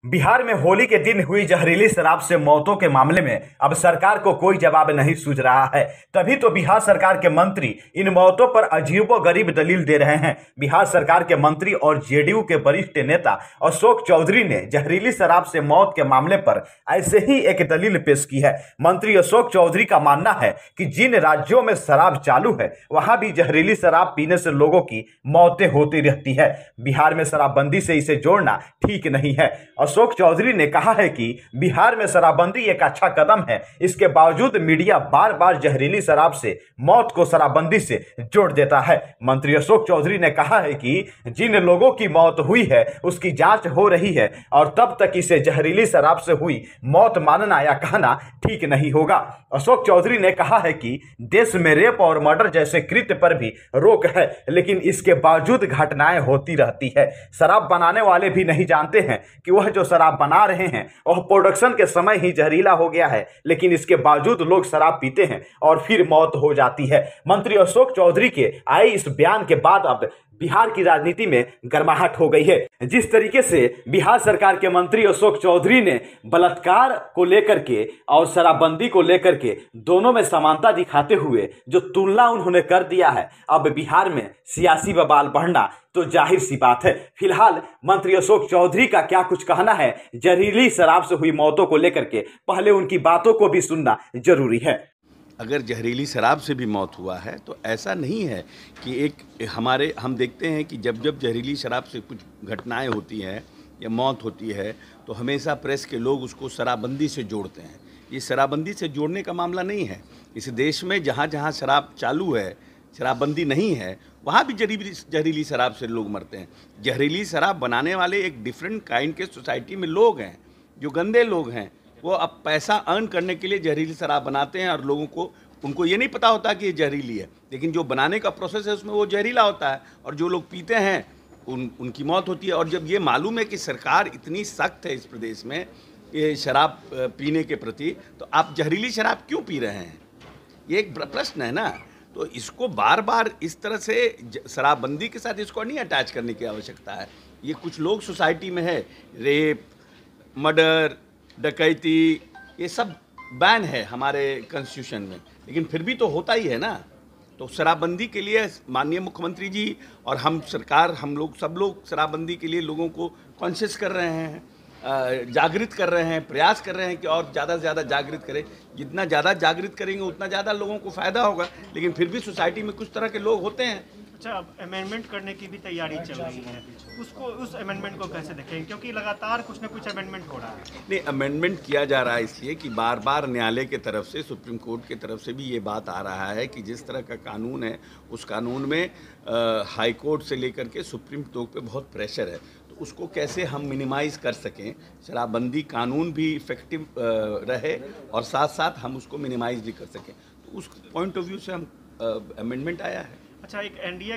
बिहार में होली के दिन हुई जहरीली शराब से मौतों के मामले में अब सरकार को कोई जवाब नहीं सूझ रहा है। तभी तो बिहार सरकार के मंत्री इन मौतों पर अजीबोगरीब दलील दे रहे हैं। बिहार सरकार के मंत्री और जेडीयू के वरिष्ठ नेता अशोक चौधरी ने जहरीली शराब से मौत के मामले पर ऐसे ही एक दलील पेश की है। मंत्री अशोक चौधरी का मानना है कि जिन राज्यों में शराब चालू है वहां भी जहरीली शराब पीने से लोगों की मौतें होती रहती है। बिहार में शराबबंदी से इसे जोड़ना ठीक नहीं है। अशोक चौधरी ने कहा है कि बिहार में शराबबंदी एक अच्छा कदम है, इसके बावजूद मीडिया बार बार जहरीली शराब से मौत को शराबबंदी से जोड़ देता है। मंत्री अशोक चौधरी ने कहा है कि जिन लोगों की मौत हुई है उसकी जांच हो रही है और तब तक इसे जहरीली शराब से हुई मौत मानना या कहना ठीक नहीं होगा। अशोक चौधरी ने कहा है कि देश में रेप और मर्डर जैसे कृत्य पर भी रोक है, लेकिन इसके बावजूद घटनाएं होती रहती है। शराब बनाने वाले भी नहीं जानते हैं कि वह जो शराब बना रहे हैं वह प्रोडक्शन के समय ही जहरीला हो गया है, लेकिन इसके बावजूद लोग शराब पीते हैं और फिर मौत हो जाती है। मंत्री अशोक चौधरी के आए इस बयान के बाद अब बिहार की राजनीति में गर्माहट हो गई है। जिस तरीके से बिहार सरकार के मंत्री अशोक चौधरी ने बलात्कार को लेकर के और शराबबंदी को लेकर के दोनों में समानता दिखाते हुए जो तुलना उन्होंने कर दिया है, अब बिहार में सियासी बवाल बढ़ना तो जाहिर सी बात है। फिलहाल मंत्री अशोक चौधरी का क्या कुछ कहना है जहरीली शराब से हुई मौतों को लेकर के, पहले उनकी बातों को भी सुनना जरूरी है। अगर जहरीली शराब से भी मौत हुआ है तो ऐसा नहीं है कि हम देखते हैं कि जब जब जहरीली शराब से कुछ घटनाएं होती हैं या मौत होती है तो हमेशा प्रेस के लोग उसको शराबबंदी से जोड़ते हैं। ये शराबबंदी से जोड़ने का मामला नहीं है। इस देश में जहाँ जहाँ शराब चालू है, शराबबंदी नहीं है, वहाँ भी जहरीली शराब से लोग मरते हैं। जहरीली शराब बनाने वाले एक डिफरेंट काइंड के सोसाइटी में लोग हैं, जो गंदे लोग हैं। वो अब पैसा अर्न करने के लिए जहरीली शराब बनाते हैं और लोगों को उनको ये नहीं पता होता कि ये जहरीली है, लेकिन जो बनाने का प्रोसेस है उसमें वो जहरीला होता है और जो लोग पीते हैं उनकी मौत होती है। और जब ये मालूम है कि सरकार इतनी सख्त है इस प्रदेश में ये शराब पीने के प्रति, तो आप जहरीली शराब क्यों पी रहे हैं, ये एक प्रश्न है ना। तो इसको बार बार इस तरह से शराबबंदी के साथ इसको नहीं अटैच करने की आवश्यकता है। ये कुछ लोग सोसाइटी में है, रेप, मर्डर, डकैती, ये सब बैन है हमारे कॉन्स्टिट्यूशन में, लेकिन फिर भी तो होता ही है ना। तो शराबबंदी के लिए माननीय मुख्यमंत्री जी और हम लोग सब लोग शराबबंदी के लिए लोगों को कॉन्शियस कर रहे हैं, जागृत कर रहे हैं, प्रयास कर रहे हैं कि और ज़्यादा से ज़्यादा जागृत करें। जितना ज़्यादा जागृत करेंगे उतना ज़्यादा लोगों को फ़ायदा होगा, लेकिन फिर भी सोसाइटी में कुछ तरह के लोग होते हैं। अच्छा, अब अमेंडमेंट करने की भी तैयारी चल रही है, उस अमेंडमेंट को कैसे देखें, क्योंकि लगातार कुछ ना कुछ अमेंडमेंट हो रहा है। नहीं, अमेंडमेंट किया जा रहा है इसलिए कि बार बार न्यायालय की तरफ से, सुप्रीम कोर्ट की तरफ से भी ये बात आ रहा है कि जिस तरह का कानून है उस कानून में हाई कोर्ट से लेकर के सुप्रीम कोर्ट पे बहुत प्रेशर है, तो उसको कैसे हम मिनिमाइज़ कर सकें, शराबबंदी कानून भी इफेक्टिव रहे और साथ साथ हम उसको मिनिमाइज़ भी कर सकें। तो उस पॉइंट ऑफ व्यू से हम अमेंडमेंट आया है। अच्छा, एक एनडीए